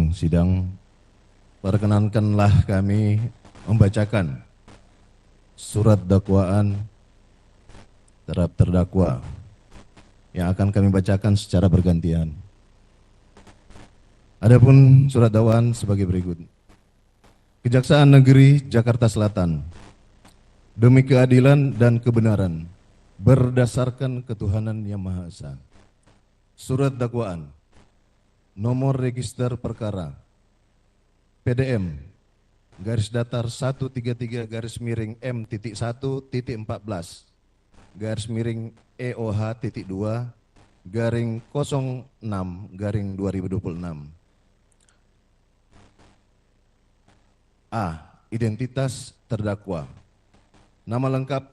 ruang sidang, perkenankanlah kami membacakan surat dakwaan terhadap terdakwa yang akan kami bacakan secara bergantian. Adapun surat dakwaan sebagai berikut. Kejaksaan Negeri Jakarta Selatan, demi keadilan dan kebenaran berdasarkan ketuhanan yang Maha Esa. Surat dakwaan nomor register perkara PDM garis datar 133 garis miring M.1.14 garis miring EOH.2 garing 06 garing 2026. A. Identitas terdakwa. Nama lengkap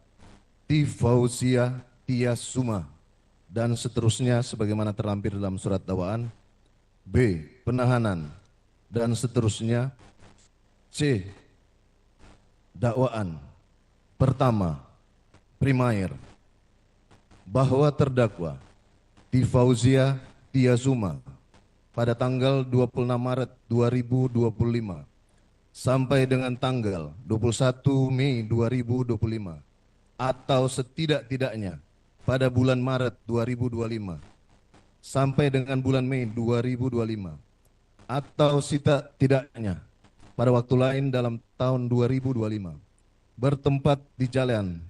Tifauzia Tias Suma dan seterusnya sebagaimana terlampir dalam surat dakwaan. B. Penahanan dan seterusnya. C. Dakwaan. Pertama, primair, bahwa terdakwa Tifauzia Tias Suma pada tanggal 26 Maret 2025 sampai dengan tanggal 21 Mei 2025 atau setidak-tidaknya pada bulan Maret 2025 sampai dengan bulan Mei 2025 atau setidak-tidaknya pada waktu lain dalam tahun 2025 bertempat di Jalan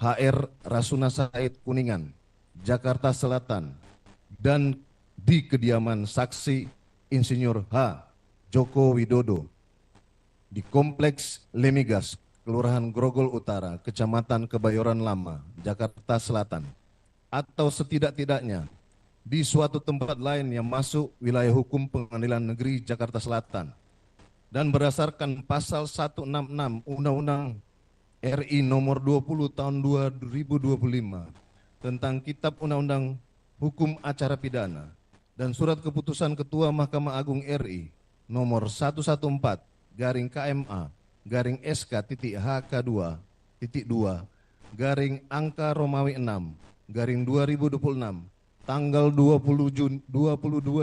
HR Rasuna Said Kuningan, Jakarta Selatan dan di kediaman saksi Insinyur H. Joko Widodo di Kompleks Lemigas, Kelurahan Grogol Utara, Kecamatan Kebayoran Lama, Jakarta Selatan, atau setidak-tidaknya di suatu tempat lain yang masuk wilayah hukum Pengadilan Negeri Jakarta Selatan, dan berdasarkan pasal 166 Undang-Undang RI nomor 20 tahun 2025 tentang Kitab Undang-Undang Hukum Acara Pidana dan surat keputusan Ketua Mahkamah Agung RI nomor 114 garing KMA garing SK.HK2.2 garing angka Romawi 6 garing 2026 tanggal 22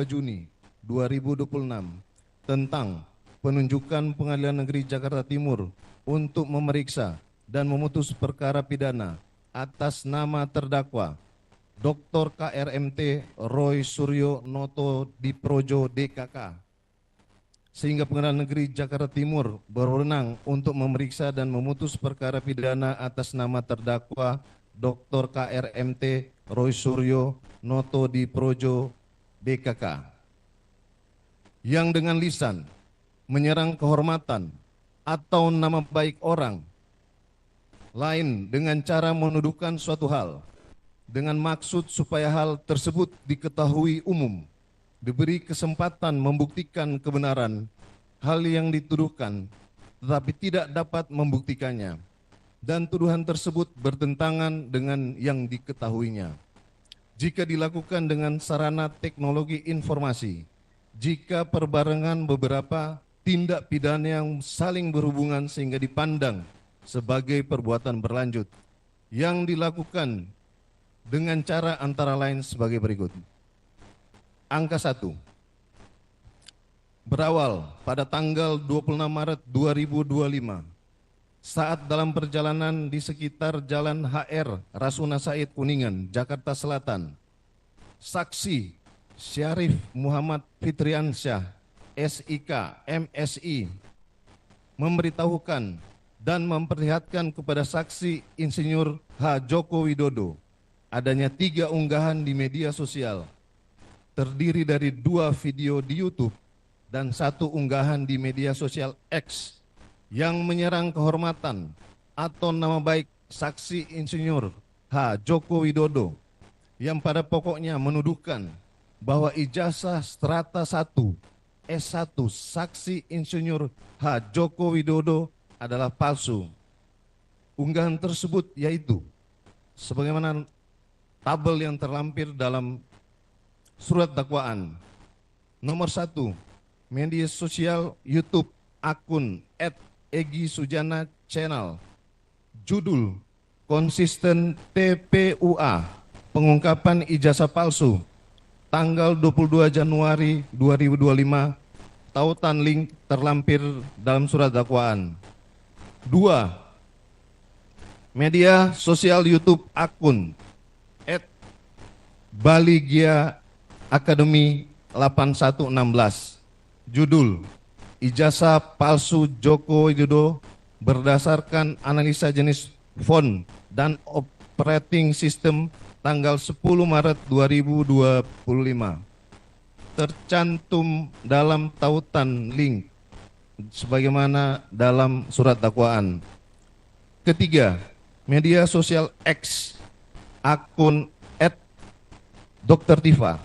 Juni 2026 tentang penunjukan Pengadilan Negeri Jakarta Timur untuk memeriksa dan memutus perkara pidana atas nama terdakwa Dr. KRMT Roy Suryo Noto Diprojo DKK, sehingga Pengadilan Negeri Jakarta Timur berwenang untuk memeriksa dan memutus perkara pidana atas nama terdakwa Dr. KRMT Roy Suryo Noto Diprojo DKK yang dengan lisan menyerang kehormatan atau nama baik orang lain dengan cara menuduhkan suatu hal dengan maksud supaya hal tersebut diketahui umum, diberi kesempatan membuktikan kebenaran hal yang dituduhkan tetapi tidak dapat membuktikannya, dan tuduhan tersebut bertentangan dengan yang diketahuinya. Jika dilakukan dengan sarana teknologi informasi, jika perbarengan beberapa tindak pidana yang saling berhubungan sehingga dipandang sebagai perbuatan berlanjut yang dilakukan dengan cara antara lain sebagai berikut. Angka 1. Berawal pada tanggal 26 Maret 2025 saat dalam perjalanan di sekitar Jalan HR Rasuna Said Kuningan, Jakarta Selatan, saksi Syarif Muhammad Fitriansyah SIK MSI memberitahukan dan memperlihatkan kepada saksi Insinyur H. Joko Widodo adanya 3 unggahan di media sosial terdiri dari 2 video di YouTube dan 1 unggahan di media sosial X yang menyerang kehormatan atau nama baik saksi Insinyur H. Joko Widodo yang pada pokoknya menuduhkan bahwa ijazah strata 1 S1 saksi Insinyur H. Joko Widodo adalah palsu. Unggahan tersebut yaitu sebagaimana tabel yang terlampir dalam surat dakwaan. Nomor 1, media sosial YouTube akun @Egy-Sujana Channel. Judul konsisten TPUA pengungkapan ijazah palsu tanggal 22 Januari 2025 tautan link terlampir dalam surat dakwaan. 2. Media sosial YouTube akun @Baligia Academy 8116. Judul: Ijazah palsu Joko Widodo berdasarkan analisa jenis font dan operating system tanggal 10 Maret 2025. Tercantum dalam tautan link sebagaimana dalam surat dakwaan. Ketiga, media sosial X akun @Dr. Tifa.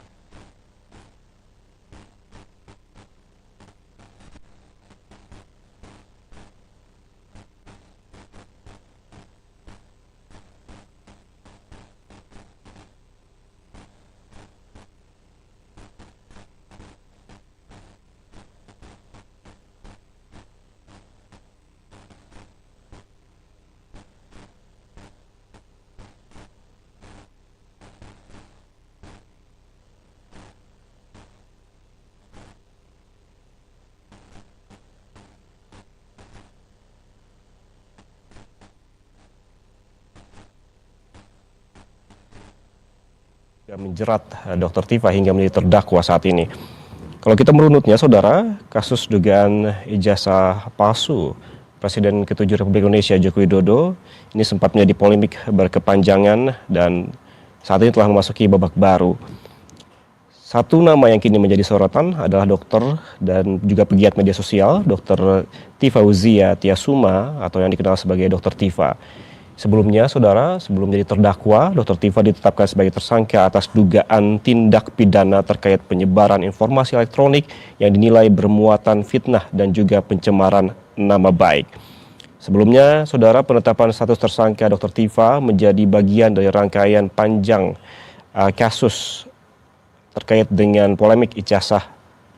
Menjerat Dr. Tifa hingga menjadi terdakwa saat ini. Kalau kita merunutnya, saudara, kasus dugaan ijazah palsu Presiden ke-7 Republik Indonesia Joko Widodo ini sempat menjadi polemik berkepanjangan dan saat ini telah memasuki babak baru. Satu nama yang kini menjadi sorotan adalah dokter dan juga pegiat media sosial, Dr. Tifauzia Tiasuma atau yang dikenal sebagai Dr. Tifa. Sebelumnya, saudara, sebelum menjadi terdakwa, Dr. Tifa ditetapkan sebagai tersangka atas dugaan tindak pidana terkait penyebaran informasi elektronik yang dinilai bermuatan fitnah dan juga pencemaran nama baik. Sebelumnya, saudara, penetapan status tersangka Dr. Tifa menjadi bagian dari rangkaian panjang kasus terkait dengan polemik ijazah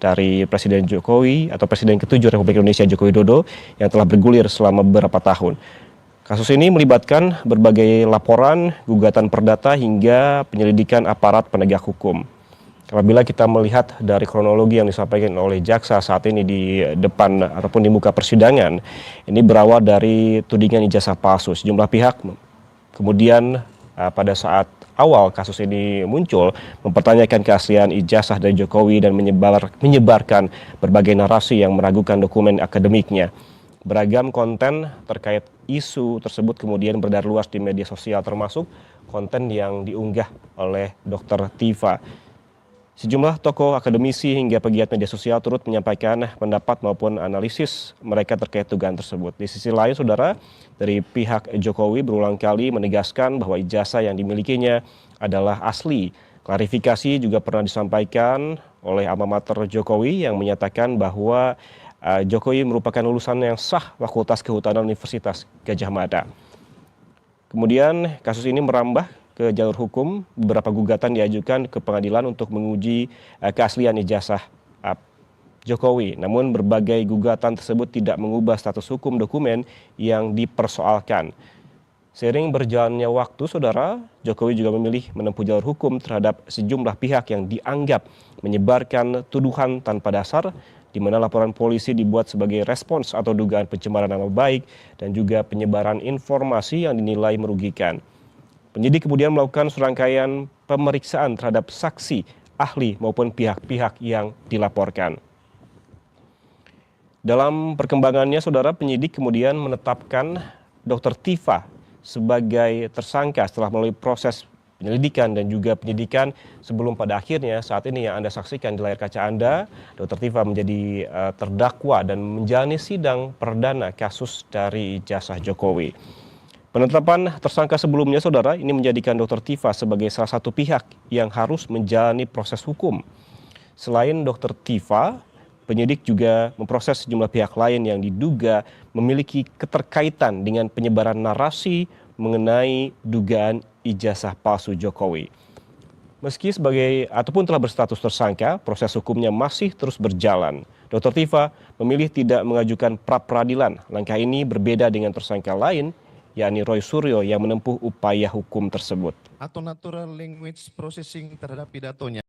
dari Presiden Jokowi atau Presiden ke-7 Republik Indonesia Joko Widodo yang telah bergulir selama beberapa tahun. Kasus ini melibatkan berbagai laporan, gugatan perdata hingga penyelidikan aparat penegak hukum. Apabila kita melihat dari kronologi yang disampaikan oleh jaksa saat ini di depan ataupun di muka persidangan, ini berawal dari tudingan ijazah palsu. Sejumlah pihak kemudian pada saat awal kasus ini muncul mempertanyakan keaslian ijazah dari Jokowi dan menyebarkan berbagai narasi yang meragukan dokumen akademiknya. Beragam konten terkait isu tersebut kemudian beredar luas di media sosial, termasuk konten yang diunggah oleh Dr. Tifa. Sejumlah tokoh akademisi hingga pegiat media sosial turut menyampaikan pendapat maupun analisis mereka terkait dugaan tersebut. Di sisi lain, saudara, dari pihak Jokowi berulang kali menegaskan bahwa ijazah yang dimilikinya adalah asli. Klarifikasi juga pernah disampaikan oleh alma mater Jokowi yang menyatakan bahwa Jokowi merupakan lulusan yang sah Fakultas Kehutanan Universitas Gadjah Mada. Kemudian kasus ini merambah ke jalur hukum, beberapa gugatan diajukan ke pengadilan untuk menguji keaslian ijazah Jokowi. Namun berbagai gugatan tersebut tidak mengubah status hukum dokumen yang dipersoalkan. Seiring berjalannya waktu, saudara, Jokowi juga memilih menempuh jalur hukum terhadap sejumlah pihak yang dianggap menyebarkan tuduhan tanpa dasar, di mana laporan polisi dibuat sebagai respons atau dugaan pencemaran nama baik dan juga penyebaran informasi yang dinilai merugikan. Penyidik kemudian melakukan serangkaian pemeriksaan terhadap saksi, ahli maupun pihak-pihak yang dilaporkan. Dalam perkembangannya, saudara, penyidik kemudian menetapkan Dr. Tifa sebagai tersangka setelah melalui proses penyelidikan dan juga penyidikan sebelum pada akhirnya saat ini yang Anda saksikan di layar kaca Anda, Dr. Tifa menjadi terdakwa dan menjalani sidang perdana kasus dari ijazah Jokowi. Penetapan tersangka sebelumnya, saudara, ini menjadikan Dr. Tifa sebagai salah satu pihak yang harus menjalani proses hukum. Selain Dr. Tifa, penyidik juga memproses sejumlah pihak lain yang diduga memiliki keterkaitan dengan penyebaran narasi mengenai dugaan ijazah palsu Jokowi. Meski sebagai ataupun telah berstatus tersangka, proses hukumnya masih terus berjalan. Dr. Tifa memilih tidak mengajukan pra-peradilan. Langkah ini berbeda dengan tersangka lain, yakni Roy Suryo yang menempuh upaya hukum tersebut. Atau natural language processing terhadap pidatonya.